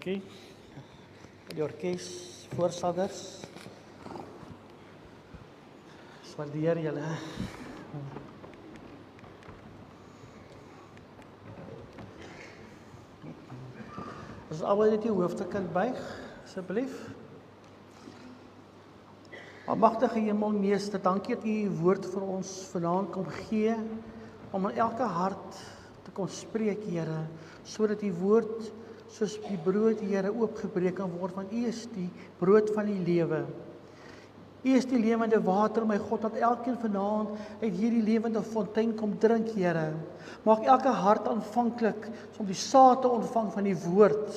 Dankie. Die orkes, voorsangers. Waardeer julle. As almal net die hoofde kan buig, asseblief. Almagtige Hemelmeester, dankie dat U U woord vir ons vanaand kom gee, om in elke hart te kon spreek, Here, sodat die woord soos die brood, Here, oopgebreek kan word, want U is die brood van die lewe. U is die lewende water, my God, dat elkeen vanaand uit hierdie lewende fontein kom drink, Here. Maak elke hart aanvanklik om die saad te ontvang van die woord,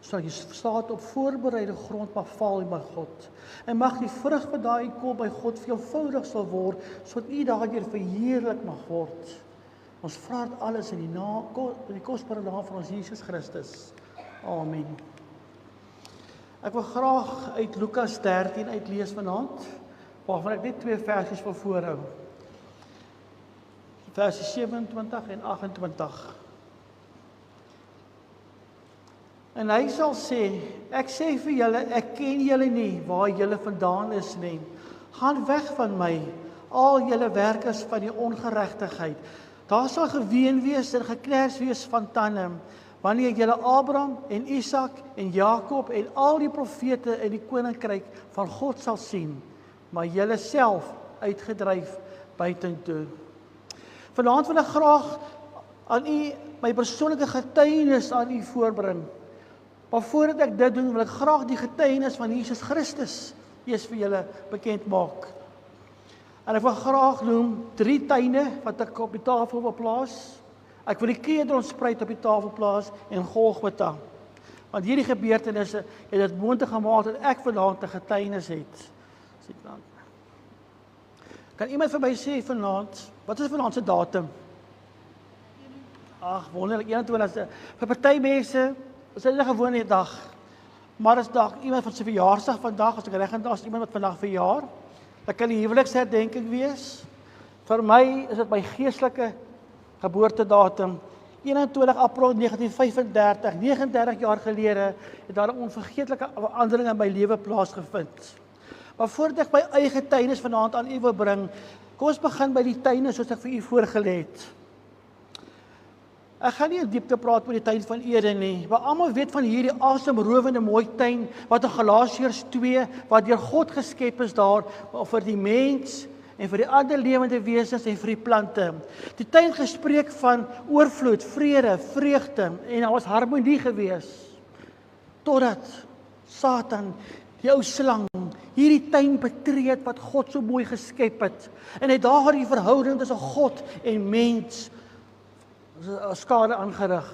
sodat die saad op voorbereide grond mag val, my God. En mag die vrug wat daarin kom, my God, veelvoudig sal word, sodat U daardeur verheerlik mag word. Ons vra dit alles in die kosbare naam van ons Jesus Christus. Amen. Ek wil graag uit Lukas 13 uitlees vanaand, waarvan ek net 2 versies wil voorhou. Verse 27 en 28. En hy sal sê, ek sê vir julle, ek ken julle nie, waar julle vandaan is nie. Gaan weg van my, al julle werkers van die ongeregtigheid. Daar sal geween wees en geknars wees van tande, wanneer julle Abraham en Isak en Jakob en al die profete in die koninkryk van God sal sien, maar julle self uitgedryf buitentoe. Vanaand wil ek graag aan u my persoonlike getuienis aan u voorbring. Maar voordat ek dit doen, wil ek graag die getuienis van Jesus Christus eers vir julle bekend maak. En ek wil graag noem 3 tuine wat ek op die tafel wil plaas. Ek wil die Kedronspruit op die tafel plaas en Golgotha. Want hierdie gebeurtenisse het dit moontlik gemaak dat ek vanaand 'n getuienis het. Kan iemand vir my sê vanaand, wat is vanaand se datum? Ag, wonderlik, 21ste. Vir party mense is dit 'n gewone dag. Maar as dalk iemand van sy verjaarsdag vandag, as ek reg onthou, is iemand wat vandag verjaar. Dit kan die huweliksherdenking wees. Vir my is dit my geestelike geboortedatum. 21 April 1935, 39 jaar gelede, het daar 'n onvergeetlike verandering in my lewe plaasgevind. Maar voordat ek my eie getuienis vanaand aan u wil bring, kom ons begin by die tuine soos ek vir u voorgelê het. Ek gaan nie in diepte praat oor die tuin van Eden nie, maar almal weet van hierdie asemrowende mooi tuin wat in Galasiërs 2, wat deur God geskep is daar vir die mens en vir die ander lewende wesens en vir die plante. Die tuin gespreek van oorvloed, vrede, vreugde en daar was harmonie gewees. Totdat Satan, die ou slang, hierdie tuin betree het wat God so mooi geskep het. En hy daar die verhouding tussen God en mens skade aangerig.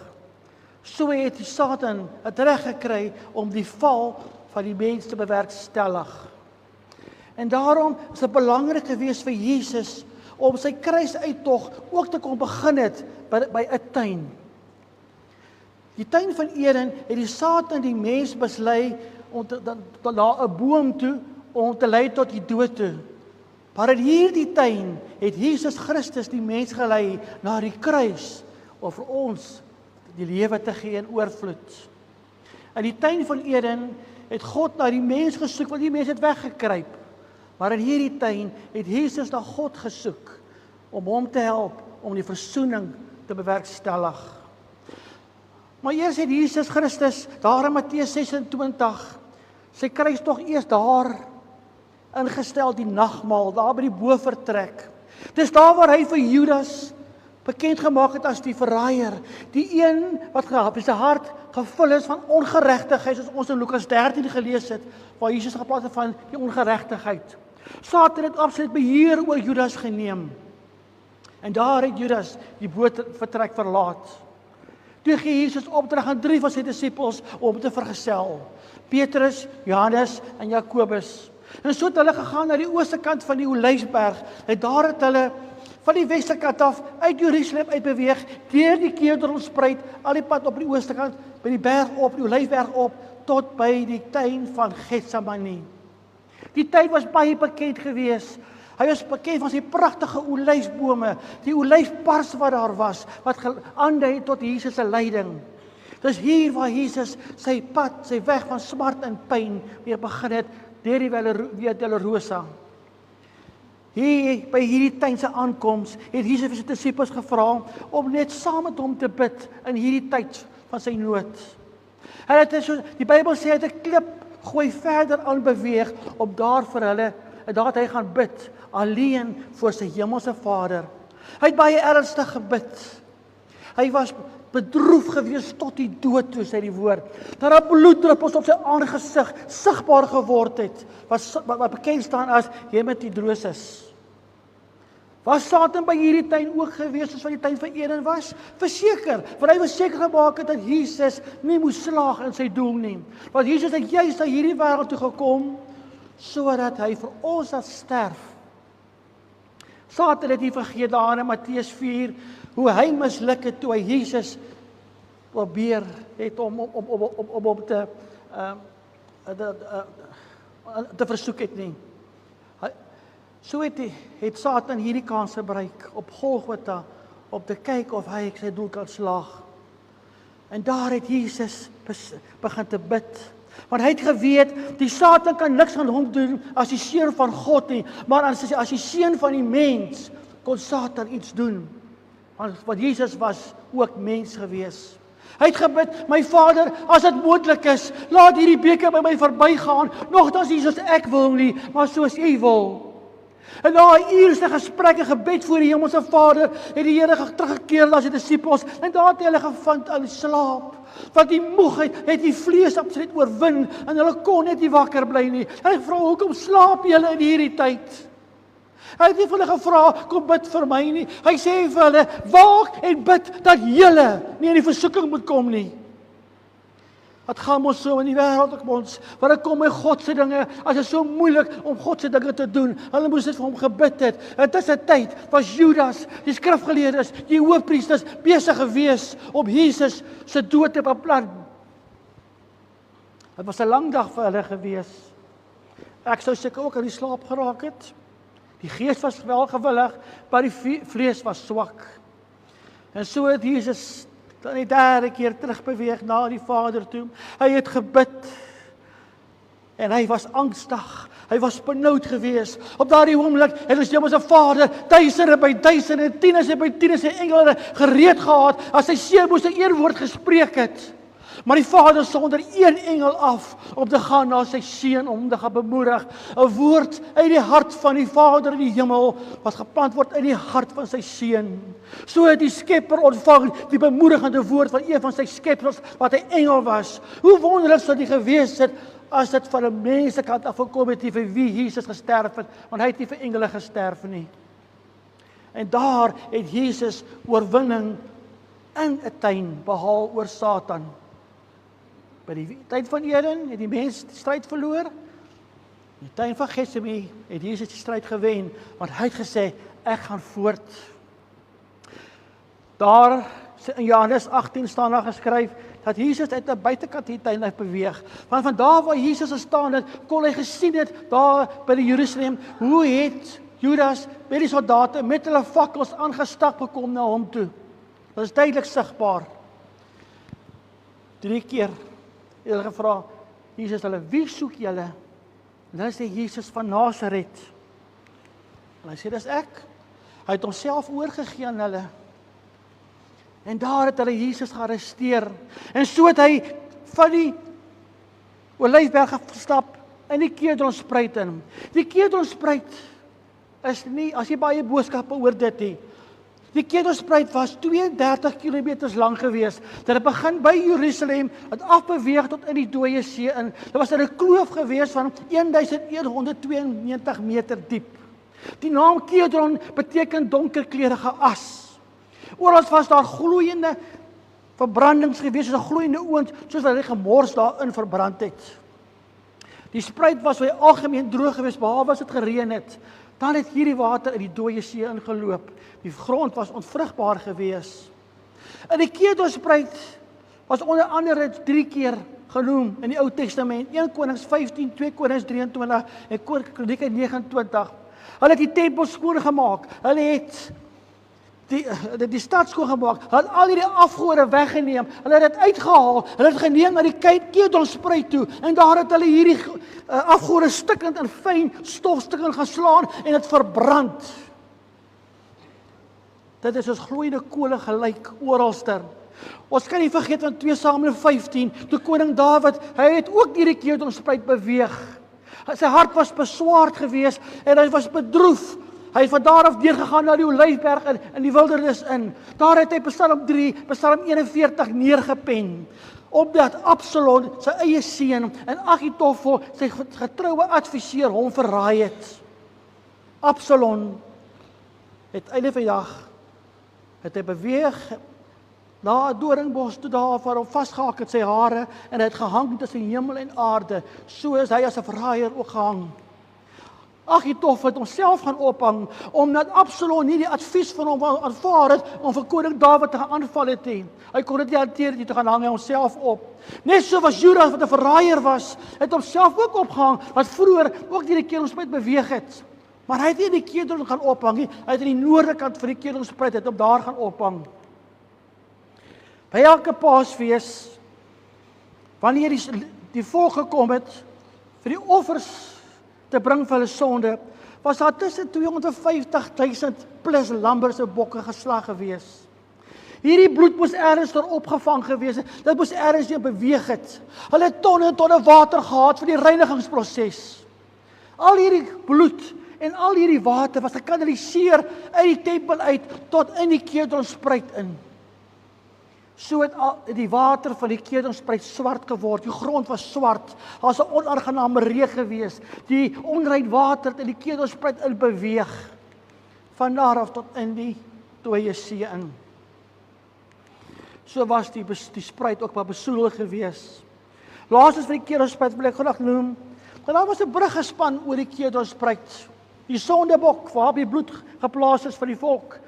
So het die Satan het reg gekry om die val van die mens te bewerkstellig. En daarom is dit belangrik geweest vir Jesus om sy kruisuittog ook te kon begin het by 'n tuin. Die tuin van Eden het die Satan die mens mislei om na 'n boom toe om te lei tot die dood toe. Maar in hierdie tuin het Jesus Christus die mens gelei na die kruis om vir ons die lewe te gee in oorvloed. In die tuin van Eden het God na die mens gesoek, want die mens het weggekruip. Maar in hierdie tuin het Jesus na God gesoek om hom te help om die versoening te bewerkstellig. Maar eers het Jesus Christus daar in Matteus 26 sy kruistog eers daar ingestel, die nagmaal, daar by die bofortrek. Dis daar waar hy vir Judas bekend gemaak het as die verraaier, die een wat sy hart gevul is van ongeregtigheid, soos ons in Lukas 13 gelees het, waar Jesus gepraat het van die ongeregtigheid. Satan het absoluut beheer oor Judas geneem. En daar het Judas die bootvertrek verlaat. Toe gee Jesus opdrag aan 3 van sy disippels om te vergesel. Petrus, Johannes en Jakobus. En so het hulle gegaan na die ooste kant van die Olyfberg. En daar het hulle van die weste kant af uit Jerusalem uitbeweeg, deur die Kedronspruit, al die pad op die ooste kant, by die berg op, die Olyfberg op, tot by die tuin van Getsemane. Die tuin was baie bekend gewees. Hy was bekend van sy pragtige olyfbome, die olyfpars wat daar was, wat aandui tot Jesus se lyding. Dis hier waar Jesus sy pad, sy weg van smart en pyn weer begin het, deur die Via Dolorosa. Hier, by hierdie tyd se aankoms, het Jesus vir sy disippels gevra om net saam met hom te bid in hierdie tyd van sy nood. En het is so, die Bybel sê hy het 'n klip gooi verder aan beweeg om daar vir hulle, en daar het hy gaan bid, alleen voor sy hemelse Vader. Hy het baie ernstig gebid. Hy was bedroef gewees tot die dood toe, sê die woord. Dat daar bloeddruppels op sy aangesig sigbaar geword het, wat bekend staan as hematidrosis. Was Satan by hierdie tyd ook gewees soos wat die tyd van Eden was? Verseker, want hy was seker gemaak het dat Jesus nie moes slaag in sy doel nie. Want Jesus het juis na hierdie wêreld toe gekom, sodat hy vir ons sal sterf. Satan het nie vergeet daar in Matteus 4, hoe hy misluk het toe hy Jesus probeer het om te versoek het nie. So het Satan hierdie kans gebruik op Golgotha, om te kyk of hy sy doel kan slaag. En daar het Jesus begin te bid. Want hy het geweet, die Satan kan niks aan hom doen as die seun van God nie, maar as die seun van die mens, kon Satan iets doen. Want Jesus was ook mens gewees. Hy het gebid, my Vader, as dit moontlik is, laat hierdie beker by my verbygaan, nogtans nie soos ek wil nie, maar soos U wil. En na 'n uur se gesprek en gebed voor die hemelse Vader, het die Here teruggekeer na sy disippels, en daar het hulle gevind in slaap. Want die moegheid het die vlees absoluut oorwin, en hulle kon net nie wakker bly nie. En hy vra, hoekom slaap julle in hierdie tyd? Hy het nie vir hulle gevra, kom bid vir my nie. Hy sê vir hulle, waak en bid dat julle nie in die versoeking moet kom nie. Het gaan ons so in die wêreld op ons, waar ek kom met God se dinge, as dit so moeilik om God se dinge te doen, hulle moes dit vir hom gebid het. En tussentyd was Judas, die skrifgeleerdes, die hoofpriesters, besig gewees om Jesus se dood te beplan. Het was 'n lang dag vir hulle gewees. Ek sou seker ook in die slaap geraak het. Die gees was wel gewillig, maar die vlees was swak. En so het Jesus dan die derde keer terugbeweeg na die Vader toe. Hy het gebid. En hy was angstig. Hy was benoud gewees. Op daardie oomblik het ons hemelse Vader duisende by duisende, tieners by tieners engele gereed gehad as sy seun moes 'n eerwoord gespreek het. Maar die Vader sonder een engel af om te gaan na sy seun om te gaan bemoedig. 'n Woord uit die hart van die Vader in die hemel wat geplant word in die hart van sy seun. So het die Skepper ontvang die bemoedigende woord van een van sy skepsels wat 'n engel was. Hoe wonderlik sou dit gewees het as dit van 'n mensekant af gekom het vir wie Jesus gesterf het, want hy het nie vir engele gesterf nie. En daar het Jesus oorwinning in 'n tuin behaal oor Satan. By die tyd van Eden het die mens die stryd verloor. In die tuin van Getsemane het Jesus die stryd gewen, want hy het gesê, ek gaan voort. Daar in Johannes 18 staan daar geskryf, dat Jesus uit die buitekant die tuin uit beweeg. Want van daar waar Jesus gestaan het, kon hy gesien het, daar by die Jerusalem, hoe het Judas by die soldate met hulle fakkels aangestap gekom na hom toe. Dat is duidelik sigbaar. 3 keer het hulle gevra, Jesus, hulle, wie soek julle? En hulle sê, Jesus van Nasaret. En hy sê, dis ek. Hy het homself oorgegee aan hulle. En daar het hulle Jesus gearresteer. En so het hy van die Olyfberg gestap in die Kidronspruit in. Die Kidronspruit is nie, as jy baie boodskappe oor dit nie. Die Kidronspruit was 32 kilometers lang gewees. Dit het begin by Jerusalem, het afbeweeg tot in die Dooie See in. Dit was 'n kloof gewees van 1192 meter diep. Die naam Kidron beteken donkerkleurige as. Oral was daar gloeiende verbrandings gewees, soos 'n gloeiende oond, soos wat hy gemors daarin verbrand het. Die spruit was by algemeen droog gewees, behalwe as dit gereën het. Dan het hierdie water in die Dooie See ingeloop. Die grond was onvrugbaar gewees. En die Kidronspruit was onder andere 3 keer genoem in die Ou Testament. 1 Konings 15, 2 Konings 23 en Kronieke 29. Hulle het die tempel skoongemaak. Hulle het die stad skoongemaak, hulle het al hierdie afgode weggeneem, hulle het dit uitgehaal, hulle het geneem na die Kedronspruit toe, en daar het hulle hierdie afgode stikkend in fyn stofstukkend geslaan, en het verbrand. Dit is soos gloeiende kole gelyk, oralster. Ons kan nie vergeet van 2 Samuel 15, toe koning Dawid, hy het ook hierdie Kedronspruit beweeg. Sy hart was beswaard geweest, en hy was bedroef. Hy het van daar af deurgegaan na die Olyfberg in die wildernis in. Daar het hy Psalm 3, Psalm 41 neergepen. Omdat Absalom, sy eie seun, en Agitofel, sy getroue adviseur, hom verraai het. Absalom het einde van die dag, het hy beweeg na 'n doringbos toe daar waar hom vasgehak het sy hare, en hy het gehang tussen hemel en aarde. So is hy as 'n verraaier ook gehang. Agitofel het homself gaan ophang, omdat Absalom nie die advies van hom aanvaar het, om vir koning Dawid te gaan aanval het nie. Hy kon dit nie hanteer nie, te gaan hang hy homself op. Net so was Judas, wat 'n verraaier was, het homself ook opgehang, wat vroeër ook deur die Kedronspruit beweeg het. Maar hy het nie in die Kedron gaan ophang nie, hy het in die noorde kant van die Kedronspruit, het op daar gaan ophang. By elke Paasfees, wanneer die volk gekom het, vir die offers te bring vir hulle sonde, was daar tussen 250.000 plus lamberse bokke geslag gewees. Hierdie bloed moes ergens daar opgevang gewees het, dit moes ergens hier beweeg het. Hulle het tonne en tonne water gehad vir die reinigingsproses. Al hierdie bloed en al hierdie water was gekanaliseer uit die tempel uit, tot in die Kedronspruit in. So het die water van die Kedronspruit swart geword, die grond was swart, daar was 'n onaangename reuk gewees, die onrein water het in die Kedronspruit in beweeg, van daar af tot in die Dooie See in. So was die spruit ook maar besoedel gewees. Laastens van die Kedronspruit wil ek graag noem, want daar was 'n brug gespan oor die Kedronspruit. Die sondebok, waar die bloed geplaas is vir die volk,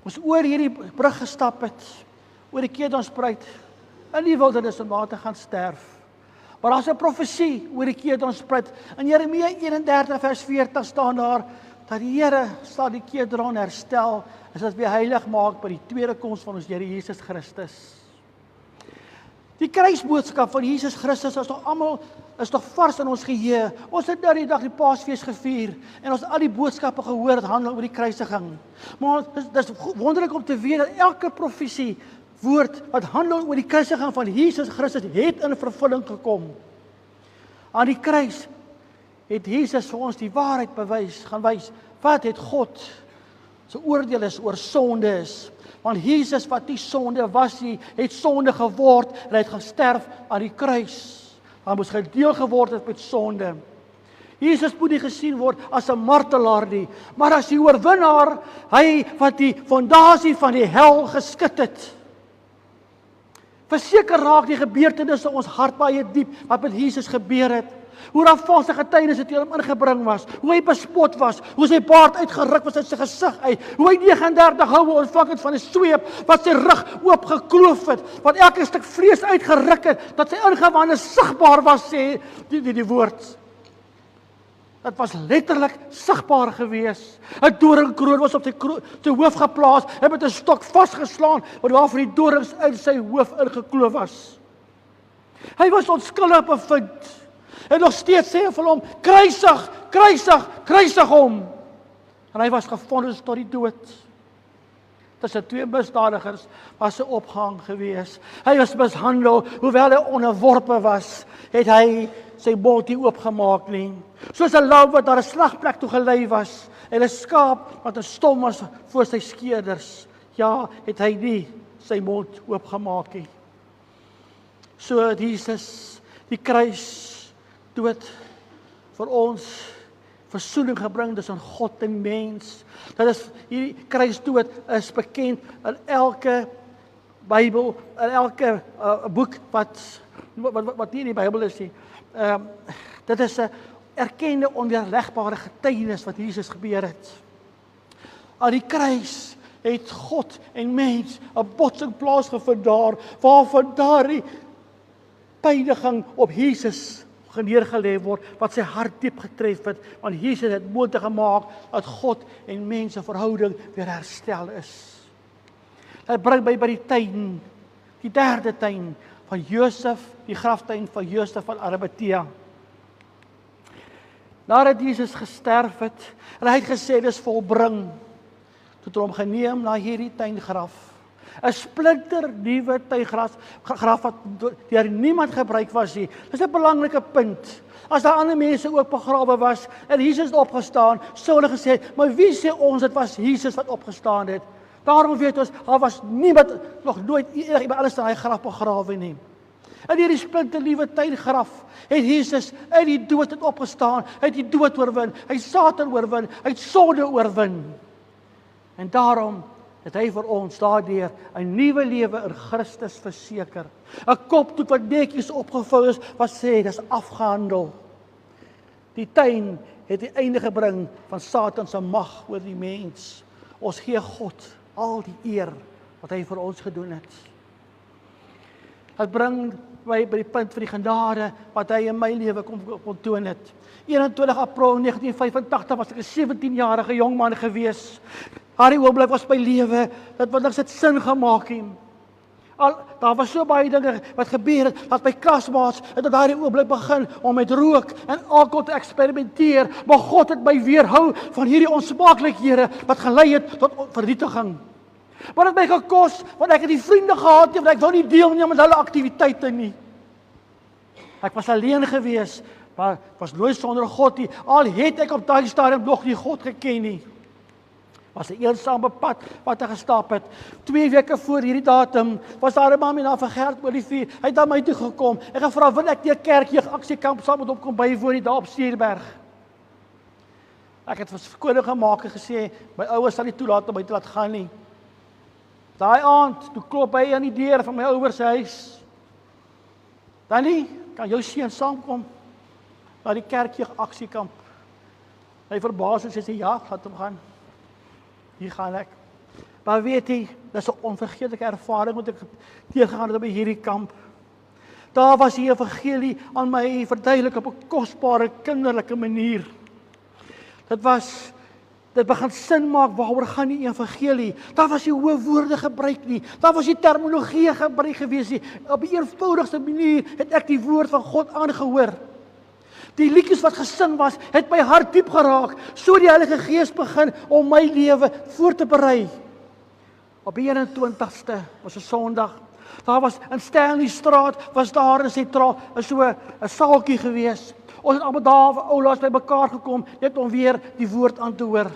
moes oor hierdie brug gestap het, oor die Kedronspruit, in die wildernis om daar te gaan sterf. Maar daar's 'n profesie oor die Kedronspruit. In Jeremia 31 vers 40 staan daar, dat die Here sal die Kedron herstel, en dit weer heilig maak by die tweede koms van ons Here Jesus Christus. Die kruisboodskap van Jesus Christus is nog vars in ons geheue. Ons het nou die dag die Paasfees gevier, en ons al die boodskappe gehoor, het handel oor die kruisiging. Maar dit is wonderlik om te weet, dat elke profesie woord wat handel oor die kruisiging van Jesus Christus het in vervulling gekom. Aan die kruis het Jesus vir ons die waarheid gaan wys, wat het God se oordeel is oor sonde is. Want Jesus wat nie sonde was nie, het sonde geword, en hy het gesterf aan die kruis. Hy moes gedeel geword het met sonde. Jesus moet nie gesien word as 'n martelaar nie, maar as die oorwinnaar, hy wat die fondasie van die hel geskit het. Verseker raak die gebeurtenisse ons hart baie diep, wat met Jesus gebeur het. Hoe daar valse getuienisse teen hom ingebring was, hoe hy bespot was, hoe sy baard uitgeruk was uit sy gesig uit, hoe hy 39 houe ontvang het van 'n sweep, wat sy rug oopgekloof het, wat elke stuk vlees uitgeruk het, dat sy ingewande sigbaar was, sê die woord. Dit was letterlik sigbaar gewees. 'n doringkroon was op sy hoof geplaas, en met 'n stok vasgeslaan, waarvan die dorings in sy hoof ingekloof was. Hy was onskuldig bevind. En nog steeds sê hy vir hom, kruisig, kruisig, kruisig hom. En hy was gevonnis tot die dood. Tussen twee misdadigers was 'n opgang gewees. Hy was mishandel, hoewel hy onderworpe was, het hy sy mond nie oopgemaak nie. Soos 'n lam wat na 'n slagplek toe gelei was, en 'n skaap wat 'n stom was voor sy skeerders. Ja, het hy nie sy mond oopgemaak nie. So het Jesus die kruis dood vir ons versoening gebring tussen God en mens. Dat is, hierdie kruisdood is bekend in elke Bybel, in elke boek wat nie in die Bybel is nie. Dit is 'n erkende onweerlegbare getuienis wat Jesus gebeur het. Aan die kruis het God en mens 'n botsing plaasgevind daar, waarvan daardie pyniging op Jesus neergelê word, wat sy hart diep getref het, want Jesus het moontlik gemaak dat God en mens se verhouding weer herstel is. Hy bring my by die tuin, die derde tuin van Josef, die graftuin van Josef van Arimatea. Nadat Jesus gesterf het, en hy het gesê, dis volbring, toe het hom geneem na hierdie tuingraf. 'n splinter nuwe tuingraf wat deur niemand gebruik was nie. Dis 'n belangrike punt. As daar ander mense ook begrawe was, en Jesus het opgestaan, sou hulle gesê het, maar wie sê ons, dit was Jesus wat opgestaan het? Daarom weet ons, daar was niemand, nog nooit iemand anders in hy graf begrawe nie. In hierdie splinter nuwe tuingraf het Jesus uit die dood het opgestaan, hy het die dood oorwin, hy het Satan oorwin, hy het sonde oorwin. En daarom het hy vir ons daardeur 'n nuwe lewe in Christus verseker. 'n Kopdoek wat netjies opgevou is, wat sê, dis afgehandel. Die tuin het die einde gebring van Satan se mag oor die mens. Ons gee God al die eer wat hy vir ons gedoen het. Dit bring my by die punt van die genade wat hy in my lewe kom toon het. 21 April 1985 was ek 'n 17-jarige jong man gewees. Daardie oomblik was my lewe, dit wat niks het sin gemaak nie. Daar was so baie dinge wat gebeur het, dat my klasmaats het op daardie oomblik begin om met rook en alkohol te eksperimenteer, maar God het my weerhou van hierdie onsmaaklikhede wat gelei het tot vernietiging. Maar dit het my gekos, want ek het die vriende gehad, want ek wou nie deelneem aan hulle aktiwiteite nie. Ek was alleen gewees, maar ek was nooit sonder God nie, al het ek op daai stadium nog nie God geken nie. Was 'n eensame pad wat ek gestap het. 2 weke voor hierdie datum was daar 'n man van Gert Olivier. Hy het na my toe gekom. Ek het gevra, wil ek die kerkjeug aksiekamp saam met hom kom bywoon daar op Stuurberg. Ek het verskoning gemaak en gesê, my ouers sal nie toelaat om my te laat gaan nie. Daai aand, toe klop hy aan die deur van my ouers se huis. Danny, kan jou seun saamkom na die kerkjeug aksiekamp? Hy verbaas en sê, ja, laat hom gaan. Hier gaan ek. Maar weet jy, dis 'n onvergeetlike ervaring wat ek teëgegaan het by hierdie kamp. Daar was die evangelie aan my verduidelik op 'n kosbare kinderlike manier. Dit begin sin maak waaroor gaan die evangelie. Daar was nie hoë woorde gebruik nie. Daar was nie terminologie gebruik gewees nie. Op 'n eenvoudigste manier het ek die woord van God aangehoor. Die liedjies wat gesing was, het my hart diep geraak. So die Heilige Gees begin om my lewe voor te berei. Op die 21ste was 'n Sondag. Daar was in Stanley Straat, was daar in sentraal so 'n saaltjie gewees. Ons het almal daar vir oulaas by mekaar gekom, net om weer die woord aan te hoor.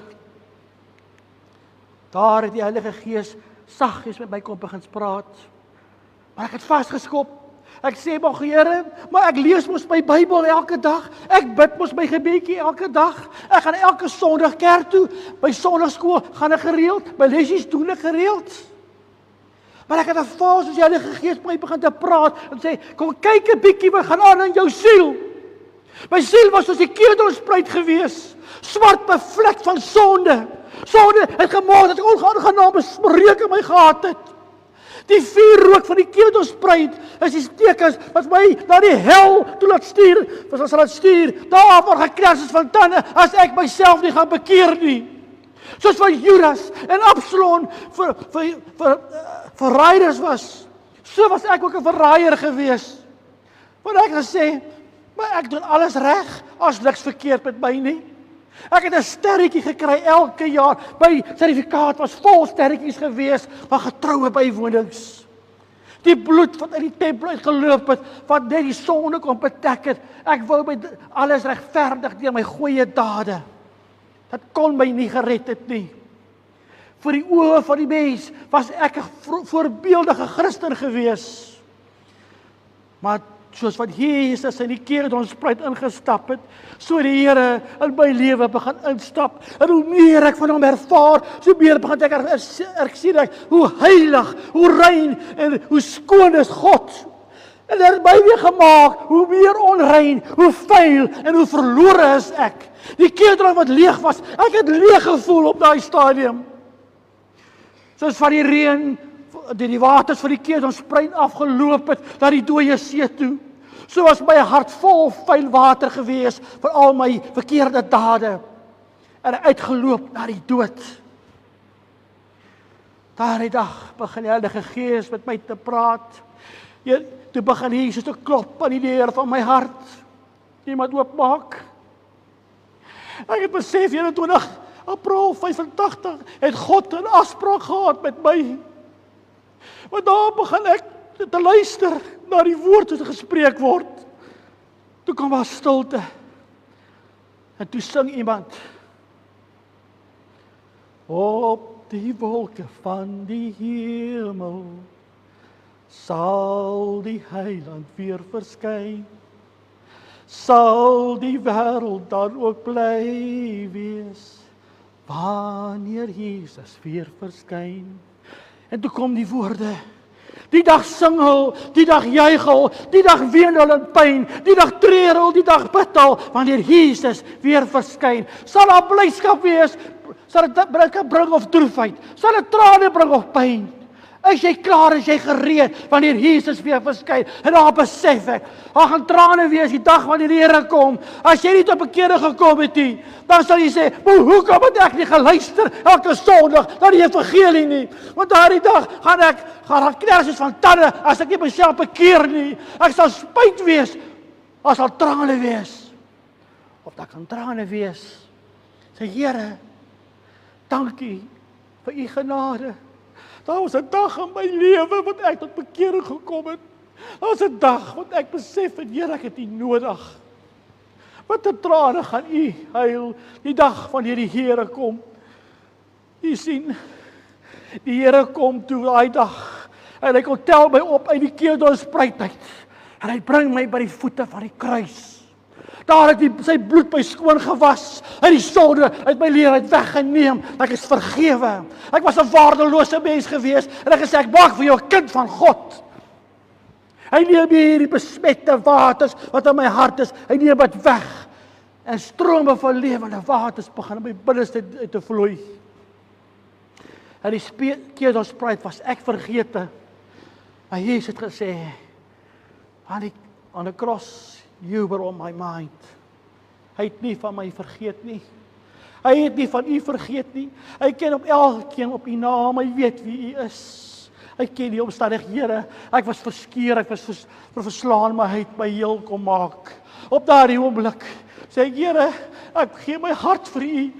Daar het die Heilige Gees saggies met my kom begin praat. Maar ek het vasgeskop. Ek sê, maar Here, maar ek lees mos my Bybel elke dag. Ek bid mos my gebedjie elke dag. Ek gaan elke Sondag kerk toe. By Sondagskool gaan ek gereeld, by lesies doen ek gereeld. Maar ek het 'n fase as die Heilige Gees met my begin te praat en sê, kom kyk 'n bietjie wat gaan aan in jou siel. My siel was soos die ketelspruit gewees, swart bevlek van sonde. Sonde het gemaak dat ek onaangename spreuke my gehad het. Die vuurrook van die ketelspruit is die tekens wat my na die hel toe laat stuur, daar waar gekras is van tande, as ek myself nie gaan bekeer nie. Soos van Judas en Absalom verraaiers was, so was ek ook 'n verraaier gewees. Want ek gesê, maar ek doen alles reg, as niks verkeerd met my nie. Ek het 'n sterretjie gekry elke jaar, my sertifikaat was vol sterretjies gewees van getroue bywonings. Die bloed wat uit die tempel uitgeloop het, wat net die sonde kon bedek het, ek wou my alles regverdig deur my goeie dade. Dat kon my nie gered het nie. Vir die oë van die mens was ek 'n voorbeeldige Christen gewees. Maar soos wat Jesus in die ketelspruit ingestap het, so die Here in my lewe begin instap. En hoe meer ek van hom ervaar, so meer begin ek sien hoe heilig, hoe rein en hoe skoon is God. En dit het my weer gemaak, hoe meer onrein, hoe vuil en hoe verlore is ek. Die ketel wat leeg was, ek het leeg gevoel op daai stadium. Soos van die reën, die waters van die ketelspruit afgeloop het na die dooie see toe. So was my hart vol vuil water gewees vir al my verkeerde dade en uitgeloop na die dood. Daardie dag begin die Heilige Gees met my te praat. Toe begin Jesus te klop aan die deur van my hart. Iemand oopmaak. Ek het besef 21 April 85 het God 'n afspraak gehad met my. Want daar begin ek te luister na die woord wat gespreek word. Toe kom daar stilte. En toe sing iemand. Op die wolke van die hemel sal die Heiland weer verskyn. Sal die wêreld dan ook bly wees wanneer Jesus weer verskyn. En toe kom die woorde. Die dag sing hulle, die dag juig hulle, die dag ween hulle in pyn, die dag treur hulle, die dag bid hulle, wanneer Jesus weer verskyn. Sal daar blydskap wees, sal dit bring of droefheid, sal dit trane bring of pyn. Is jy klaar, is jy gereed, wanneer Jesus weer verskyn? En daar besef ek, daar gaan trane wees die dag wanneer die Here kom. As jy nie tot bekering gekom het nie, dan sal jy sê, maar hoekom het ek nie geluister elke Sondag na die evangelie nie? Want daardie dag gaan daar kners soos van tande as ek nie myself bekeer nie. Ek sal spyt wees, as sal trane wees. Of daar kan trane wees. Sê Here, dankie vir u genade. Daar was 'n dag in my lewe wat ek tot bekering gekom het. Daar was 'n dag wat ek besef het, Here, ek het u nodig. Wat 'n trane gaan u huil die dag wanneer die Here kom. U sien, die Here kom toe daai dag en hy kom tel my op uit die Kedronspruit uit. En hy bring my by die voete van die kruis. Daar het sy bloed my skoon gewas, en die sonde uit my lewe het weggeneem, ek is vergewe. Ek was 'n waardelose mens gewees, en ek gesê, ek maak vir jou 'n kind van God. Hy neem hierdie besmette waters, wat in my hart is, hy neem dit weg, en strome van lewende waters begin in my binneste te vloei. En die Kedronspruit was ek vergete, maar Jesus het gesê, aan die kros, you were on my mind. Hy het nie van my vergeet nie. Hy het nie van u vergeet nie. Hy ken op elkeen op u naam, hy weet wie u is. Hy ken die omstandighede. Ek was verskeer, ek was verslaan, maar hy het my heel kom maak. Op daardie oomblik sê ek, Here, ek gee my hart vir u.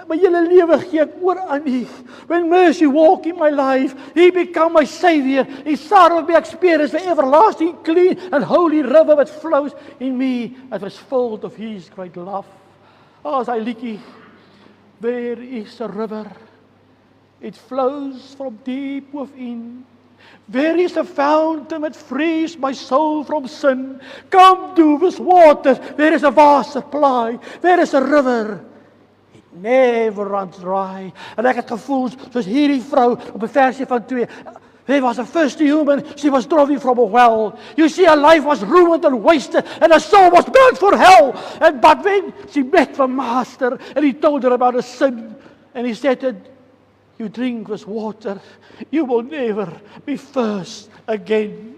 My hele lewe gee ek oor aan u. When mercy walk in my life, he become my savior. His sorrow be experienced for everlasting, clean and holy river that flows in me, that was full of his great love. As hy liedjie, there is a river. It flows from deep within. There is a fountain that frees my soul from sin. Come to this water, there is a vast supply. There is a river. It never runs dry. En ek het gevoel, soos hierdie vrou op 'n versie van 2. There was a first human, she was drawing from a well. You see, her life was ruined and wasted, and her soul was burnt for hell. But when she met the Master, and he told her about her sin, and he said, you drink this water, you will never be thirst again.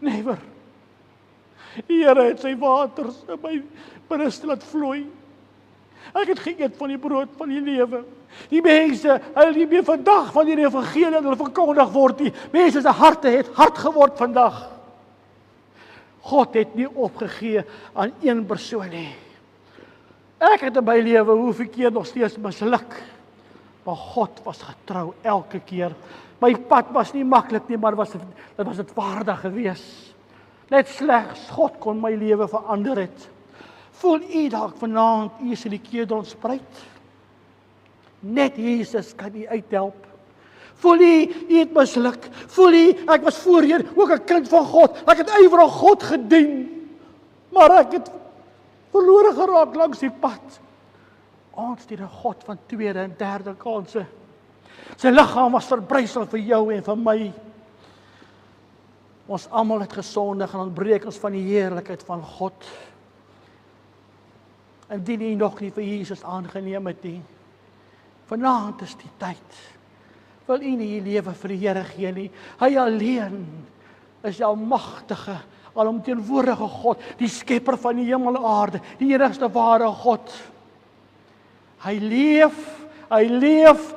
Never. Die Here het sy waters in my binneste laat vloei. Ek het geëet van die brood van die lewe. Die mense, hulle nie meer vandag van die evangelie en hulle verkondig word nie. Mense se harte het hard geword vandag. God het nie opgegee aan een persoon nie. Ek het in my lewe hoeveel keer nog steeds misluk. Maar God was getrou elke keer. My pad was nie maklik nie, maar dit was waardig gewees. Net slegs God kon my lewe verander het. Voel u dalk vanaand, u is in die Kedronspruit? Net Jesus kan u uithelp. Voel u het misluk. Voel u, ek was voorheen ook 'n kind van God. Ek het ywerig God gedien. Maar ek het verlore geraak langs die pad. Ons dien 'n God van tweede en derde kanse. Sy liggaam was verbrysel vir jou en vir my. Ons almal het gesondig en ontbreek ons van die heerlikheid van God. Indien jy nog nie vir Jesus aangeneem het nie, vanaand is die tyd. Wil u nie die lewe vir die Here gee nie? Hy alleen is die almagtige, alomteenwoordige God, die skepper van die hemel en aarde, die enigste ware God. Hy leef, Hy leef,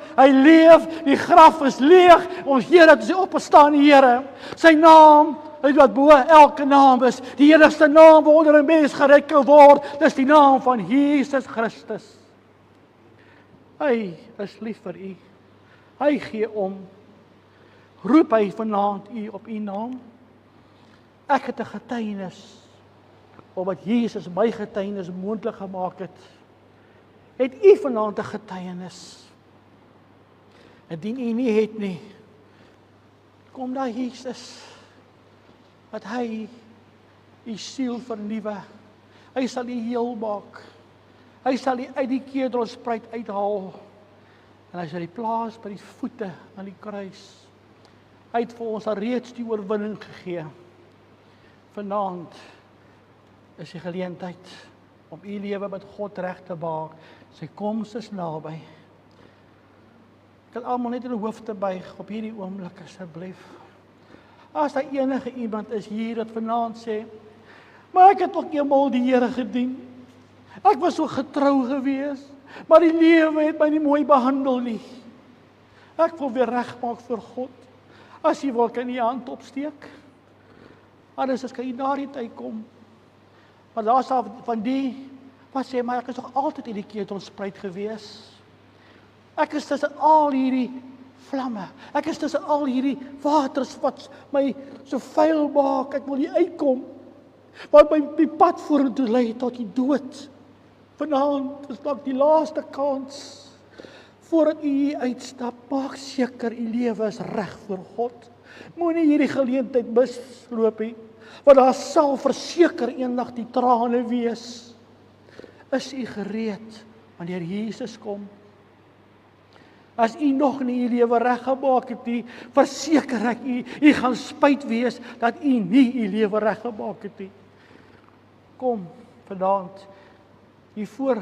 die graf is leeg. Ons Here het sy opgestaan, die Here. Sy naam, wat bo elke naam is, die enigste naam waaronder 'n mens gered kan word, dis die naam van Jesus Christus. Hy is lief vir u. Hy gee om. Roep hy vanaand u op u naam. Ek het 'n getuienis, omdat Jesus my getuienis moontlik gemaak het. Het u vanaand 'n getuienis? Indien u nie het nie, kom na Jesus, dat hy u siel vernuwe. Hy sal u heel maak. Hy sal u uit die kedelspruit uithaal. En hy sal die plaas by die voete aan die kruis. Hy het vir ons al reeds die oorwinning gegee. Vanaand is die geleentheid om u lewe met God reg te maak. Sy koms is naby. Ek wil almal net in die hoofde buig op hierdie oomblik asseblief. As daar enige iemand is hier wat vanaand sê, maar ek het ook eendag die Here gedien. Ek was so getrou gewees, maar die lewe het my nie mooi behandel nie. Ek wil weer regmaak vir God. As jy wil, kan jy hand opsteek. Anders kan jy na die tyd kom. Maar daar is van die wat sê, maar ek is nog altyd in die ketelspruit gewees. Ek is tussen al hierdie vlamme. Ek is tussen al hierdie waters wat my so vuil maak. Ek wil nie uitkom. Want my pad vorentoe lei tot die dood. Vanaand is dalk die laaste kans. Voordat u hier uitstap, maak seker u lewe is reg voor God. Moenie hierdie geleentheid misloop nie. Want daar sal verseker eendag die trane wees. Is u gereed wanneer Jesus kom? As u nog nie u lewe reggemaak het nie, verseker ek u gaan spyt wees dat u nie u lewe reggemaak het nie. Kom vanaand. Hiervoor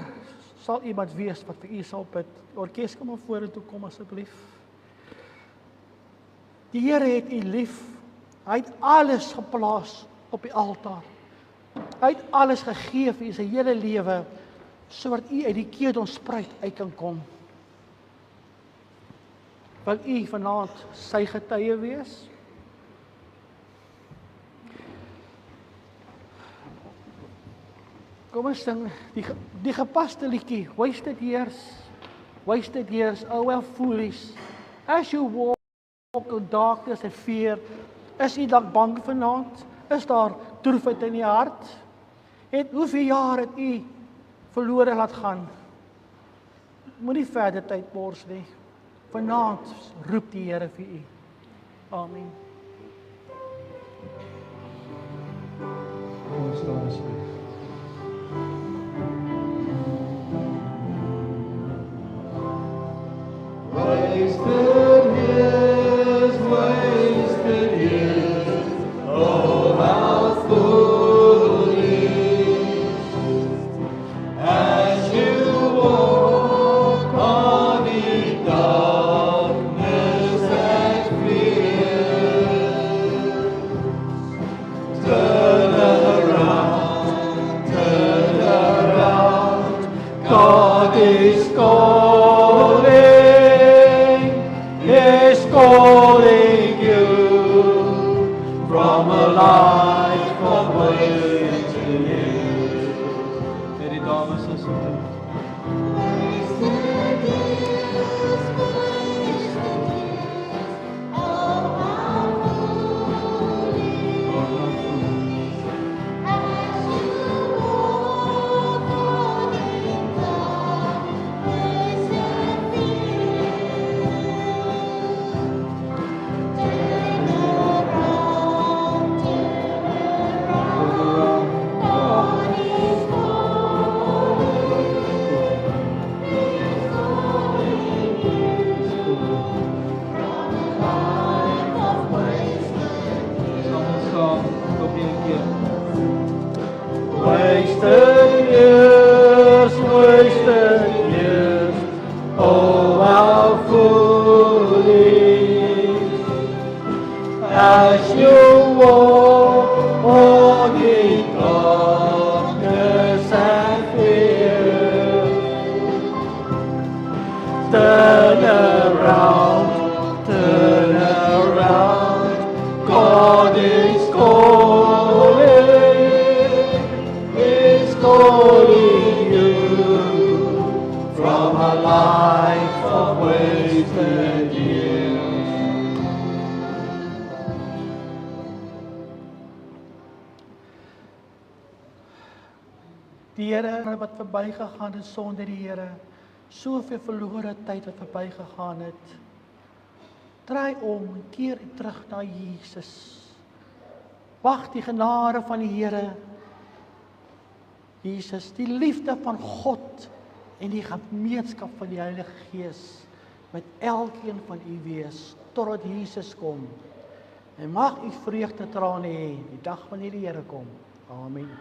sal iemand wees wat vir u sal bid. Orkes, kom maar vorentoe kom asseblief. Die Here het u lief. Hy het alles geplaas op die altaar. Hy het alles gegee vir u sy hele lewe, sodat u uit die kedelspruit uit kan kom. Wil u vanaand sy getuie wees? Kom ons sing die gepaste liedjie, Wasted years, oh well foolish, as you walk in darkness and fear. Is u dalk bang vanaand? Is daar droefheid in die hart? Hoeveel jaar het u verlore laat gaan? Moenie verder tyd mors nie. Vanaand roep die Here vir u. Amen. Kom staan asseblief. Wasted years, oh how foolish, as you walk on in darkness and fear. Turn around, God is calling you from a life of wasted years. Lady Thomas, listen. Wasted years, oh how foolish, as you walk on in darkness and fear. life of wasted years. Die Here wat verbygegaan het sonder die Here, soveel verlore tyd wat verbygegaan het. Draai om en keer terug na Jesus. Wag die genade van die Here. Jesus, die liefde van God en die gemeenskap van die Heilige Gees met elkeen van u wees totdat Jesus kom. En mag u vreugde trane hê die dag wanneer die Here kom. Amen.